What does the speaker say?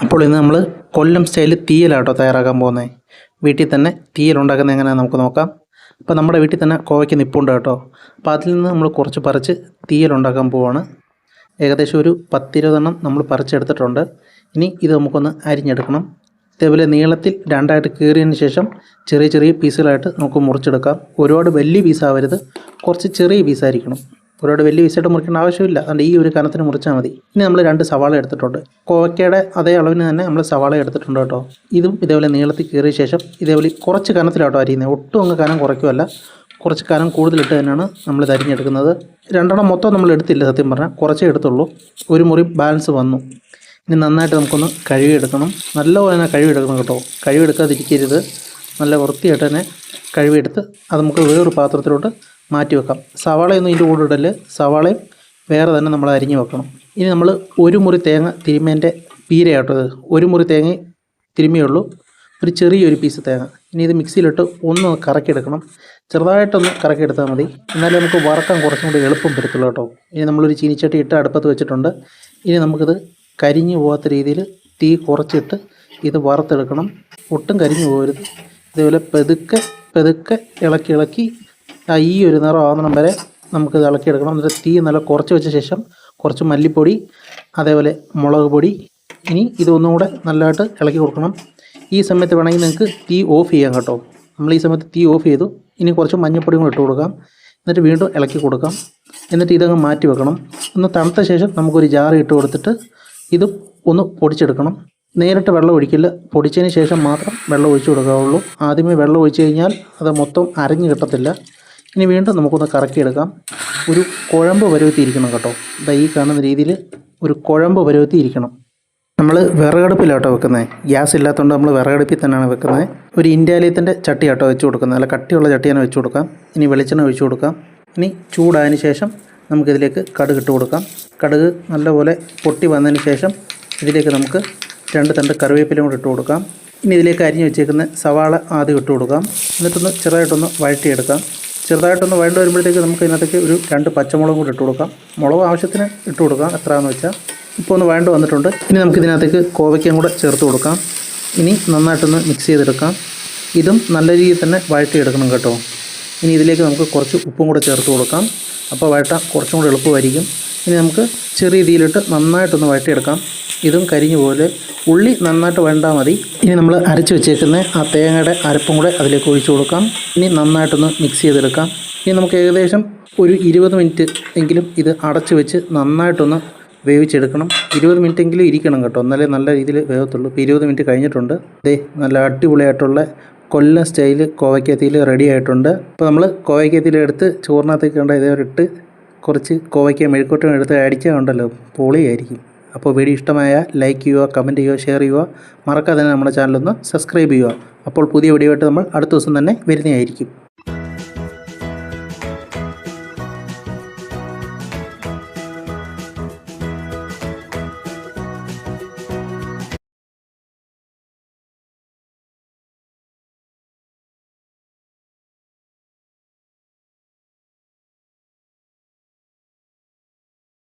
അപ്പോൾ ഇന്ന് നമ്മൾ കൊല്ലം സ്റ്റൈൽ തീയലാട്ടോ തയ്യാറാക്കാൻ പോകുന്നത്. വീട്ടിൽ തന്നെ തീയൽ ഉണ്ടാക്കുന്നത് എങ്ങനെയാണെന്ന് നമുക്ക് നോക്കാം. അപ്പോൾ നമ്മുടെ വീട്ടിൽ തന്നെ കോവയ്ക്ക് നിപ്പുണ്ട് കേട്ടോ. അപ്പോൾ അതിൽ നിന്ന് നമ്മൾ കുറച്ച് പറിച്ച് തീയൽ ഉണ്ടാക്കാൻ പോവുകയാണ്. ഏകദേശം ഒരു 10-20 നമ്മൾ പറിച്ചെടുത്തിട്ടുണ്ട്. ഇനി ഇത് നമുക്കൊന്ന് അരിഞ്ഞെടുക്കണം. ഇതേപോലെ നീളത്തിൽ രണ്ടായിട്ട് കീറിയതിന് ശേഷം ചെറിയ ചെറിയ പീസുകളായിട്ട് നമുക്ക് മുറിച്ചെടുക്കാം. ഒരുപാട് വലിയ പീസാവരുത്, കുറച്ച് ചെറിയ പീസായിരിക്കണം. ഒരുപാട് വലിയ പീസായിട്ട് മുറിക്കേണ്ട ആവശ്യമില്ല. അതുകൊണ്ട് ഈ ഒരു കനത്തിന് മുറിച്ചാൽ മതി. ഇനി നമ്മൾ 2 സവാള എടുത്തിട്ടുണ്ട്. കോവയ്ക്കയുടെ അതേ അളവിന് തന്നെ നമ്മൾ സവാള എടുത്തിട്ടുണ്ട് കേട്ടോ. ഇതും ഇതേപോലെ നീളത്തിൽ കീറിയ ശേഷം ഇതേപോലെ കുറച്ച് കനത്തിലാട്ടോ അരിയുന്നത്. ഒട്ടും അങ്ങ് കനം കുറയ്ക്കുമല്ല, കുറച്ച് കനം കൂടുതലിട്ട് തന്നെയാണ് നമ്മൾ ഇത് അരിഞ്ഞെടുക്കുന്നത്. 2 മൊത്തം നമ്മൾ എടുത്തില്ല, സത്യം പറഞ്ഞാൽ കുറച്ചേ എടുത്തുള്ളൂ. ഒരു മുറി ബാലൻസ് വന്നു. ഇനി നന്നായിട്ട് നമുക്കൊന്ന് കഴുകിയെടുക്കണം. നല്ലപോലെ തന്നെ കഴുകിയെടുക്കണം കേട്ടോ. കഴുകിയെടുക്കാതിരിക്കരുത്. നല്ല വൃത്തിയായിട്ട് തന്നെ കഴുകിയെടുത്ത് അത് നമുക്ക് വേറൊരു പാത്രത്തിലോട്ട് മാറ്റി വെക്കാം. സവാളയൊന്നും ഇതിൻ്റെ കൂടെ ഇടല്, സവാളയും വേറെ തന്നെ നമ്മൾ അരിഞ്ഞ് വെക്കണം. ഇനി നമ്മൾ ഒരു മുറി തേങ്ങ തിരുമ്മേൻ്റെ പീരയാട്ടോ ഇത്. ഒരു മുറി തേങ്ങ തിരുമ്മിയുള്ളൂ, ഒരു ചെറിയൊരു പീസ് തേങ്ങ. ഇനി ഇത് മിക്സിയിലിട്ട് ഒന്ന് കറക്കിയെടുക്കണം. ചെറുതായിട്ടൊന്ന് കറക്കിയെടുത്താൽ മതി, എന്നാലേ നമുക്ക് വറക്കാൻ കുറച്ചും കൂടി എളുപ്പം വരത്തുള്ളൂ കേട്ടോ. ഇനി നമ്മളൊരു ചീനിച്ചട്ടി ഇട്ട് അടുപ്പത്ത് വെച്ചിട്ടുണ്ട്. ഇനി നമുക്കിത് കരിഞ്ഞു പോകാത്ത രീതിയിൽ തീ കുറച്ചിട്ട് ഇത് വറുത്തെടുക്കണം. ഒട്ടും കരിഞ്ഞു പോകരുത്. ഇതേപോലെ പെതുക്കെ ഇളക്കി ഈ ഒരു നിറം ആവുന്നിടം വരെ നമുക്കിത് ഇളക്കിയെടുക്കണം. എന്നിട്ട് തീ നല്ല കുറച്ച് വെച്ച ശേഷം കുറച്ച് മല്ലിപ്പൊടി, അതേപോലെ മുളക് പൊടി. ഇനി ഇതൊന്നും കൂടെ നല്ലതായിട്ട് ഇളക്കി കൊടുക്കണം. ഈ സമയത്ത് വേണമെങ്കിൽ നിങ്ങൾക്ക് തീ ഓഫ് ചെയ്യാം കേട്ടോ. നമ്മൾ ഈ സമയത്ത് തീ ഓഫ് ചെയ്തു. ഇനി കുറച്ച് മഞ്ഞൾപ്പൊടിയും കൂടെ ഇട്ട് കൊടുക്കാം. എന്നിട്ട് വീണ്ടും ഇളക്കി കൊടുക്കാം. എന്നിട്ട് ഇതങ്ങ് മാറ്റി വെക്കണം. ഒന്ന് തണുത്ത ശേഷം നമുക്കൊരു ജാറ് ഇട്ട് കൊടുത്തിട്ട് ഇത് ഒന്ന് പൊടിച്ചെടുക്കണം. നേരിട്ട് വെള്ളം ഒഴിക്കില്ല, പൊടിച്ചതിന് ശേഷം മാത്രം വെള്ളം ഒഴിച്ചു കൊടുക്കാവുള്ളൂ. ആദ്യമേ വെള്ളം ഒഴിച്ച് കഴിഞ്ഞാൽ അത് മൊത്തം അരഞ്ഞ് കിട്ടത്തില്ല. ഇനി വീണ്ടും നമുക്കൊന്ന് കറക്കിയെടുക്കാം. ഒരു കുഴമ്പ് പരുവത്തി ഇരിക്കണം കേട്ടോ. ഈ കാണുന്ന രീതിയിൽ ഒരു കുഴമ്പ് പരുവത്തി ഇരിക്കണം. നമ്മൾ വിറകടുപ്പിലാട്ടോ വെക്കുന്നത്. ഗ്യാസ് ഇല്ലാത്തതുകൊണ്ട് നമ്മൾ വിറകടുപ്പിൽ തന്നെയാണ് വെക്കുന്നത്. ഒരു ഇന്ത്യാലയത്തിൻ്റെ ചട്ടിയാട്ടോ വെച്ച് കൊടുക്കുന്നത്. നല്ല കട്ടിയുള്ള ചട്ടിയാണ് വെച്ച് കൊടുക്കാം. ഇനി വെളിച്ചെണ്ണ ഒഴിച്ചു കൊടുക്കാം. ഇനി ചൂടായതിന് ശേഷം നമുക്കിതിലേക്ക് കടുക് ഇട്ട് കൊടുക്കാം. കടുക് നല്ലപോലെ പൊട്ടി വന്നതിന് ശേഷം ഇതിലേക്ക് നമുക്ക് 2 തണ്ട് കറിവേപ്പിലയും കൂടി ഇട്ട് കൊടുക്കാം. ഇനി ഇതിലേക്ക് അരിഞ്ഞ് വെച്ചേക്കുന്ന സവാള ആദ്യം ഇട്ട് കൊടുക്കാം. എന്നിട്ടൊന്ന് ചെറുതായിട്ടൊന്ന് വഴറ്റിയെടുക്കാം. ചെറുതായിട്ടൊന്ന് വഴണ്ട് വരുമ്പോഴത്തേക്ക് നമുക്ക് ഇതിനകത്തേക്ക് ഒരു 2 പച്ചമുളകും കൂടി ഇട്ട് കൊടുക്കാം. മുളക് ആവശ്യത്തിന് ഇട്ട് കൊടുക്കാം, എത്രയാണെന്ന് വെച്ചാൽ. ഇപ്പോൾ ഒന്ന് വഴണ്ട് വന്നിട്ടുണ്ട്. ഇനി നമുക്ക് ഇതിനകത്തേക്ക് കോവയ്ക്കയും കൂടെ ചേർത്ത് കൊടുക്കാം. ഇനി നന്നായിട്ടൊന്ന് മിക്സ് ചെയ്തെടുക്കാം. ഇതും നല്ല രീതിയിൽ തന്നെ വഴറ്റിയെടുക്കണം കേട്ടോ. ഇനി ഇതിലേക്ക് നമുക്ക് കുറച്ച് ഉപ്പും കൂടെ ചേർത്ത് കൊടുക്കാം. അപ്പോൾ വഴറ്റാൻ കുറച്ചും കൂടെ എളുപ്പമായിരിക്കും. ഇനി നമുക്ക് ചെറിയ രീതിയിലിട്ട് നന്നായിട്ടൊന്ന് വഴറ്റിയെടുക്കാം. ഇതും കരിഞ്ഞു പോലെ ഉള്ളി നന്നായിട്ട് വഴണ്ടാൽ മതി. ഇനി നമ്മൾ അരച്ച് വെച്ചേക്കുന്ന ആ തേങ്ങയുടെ അരപ്പും കൂടെ അതിലേക്ക് ഒഴിച്ചു കൊടുക്കാം. ഇനി നന്നായിട്ടൊന്ന് മിക്സ് ചെയ്തെടുക്കാം. ഇനി നമുക്ക് ഏകദേശം ഒരു 20 മിനിറ്റ് എങ്കിലും ഇത് അടച്ച് വെച്ച് നന്നായിട്ടൊന്ന് വേവിച്ചെടുക്കണം. 20 മിനിറ്റ് എങ്കിലും ഇരിക്കണം കേട്ടോ, എന്നാലേ നല്ല രീതിയിൽ വേവത്തുള്ളൂ. ഇപ്പോൾ 20 മിനിറ്റ് കഴിഞ്ഞിട്ടുണ്ട്. നല്ല അടിപൊളിയായിട്ടുള്ള കൊല്ലം സ്റ്റൈൽ കോവയ്ക്കത്തിയിൽ റെഡി ആയിട്ടുണ്ട്. അപ്പോൾ നമ്മൾ കോവയ്ക്കത്തിയിൽ എടുത്ത് ചോറിനകത്തേക്ക് കണ്ട ഇതേവരെ ഇട്ട് കുറച്ച് കോവയ്ക്ക മെഴുക്കോട്ടും എടുത്ത് അടിച്ചാൽ ഉണ്ടല്ലോ, പൊളിയായിരിക്കും. അപ്പോൾ വീഡിയോ ഇഷ്ടമായ ലൈക്ക് ചെയ്യുക, കമൻറ്റ് ചെയ്യുക, ഷെയർ ചെയ്യുക. മറക്കാതെ തന്നെ നമ്മുടെ ചാനലൊന്ന് സബ്സ്ക്രൈബ് ചെയ്യുക. അപ്പോൾ പുതിയ വീഡിയോ ആയിട്ട് നമ്മൾ അടുത്ത ദിവസം തന്നെ വരുന്നതായിരിക്കും.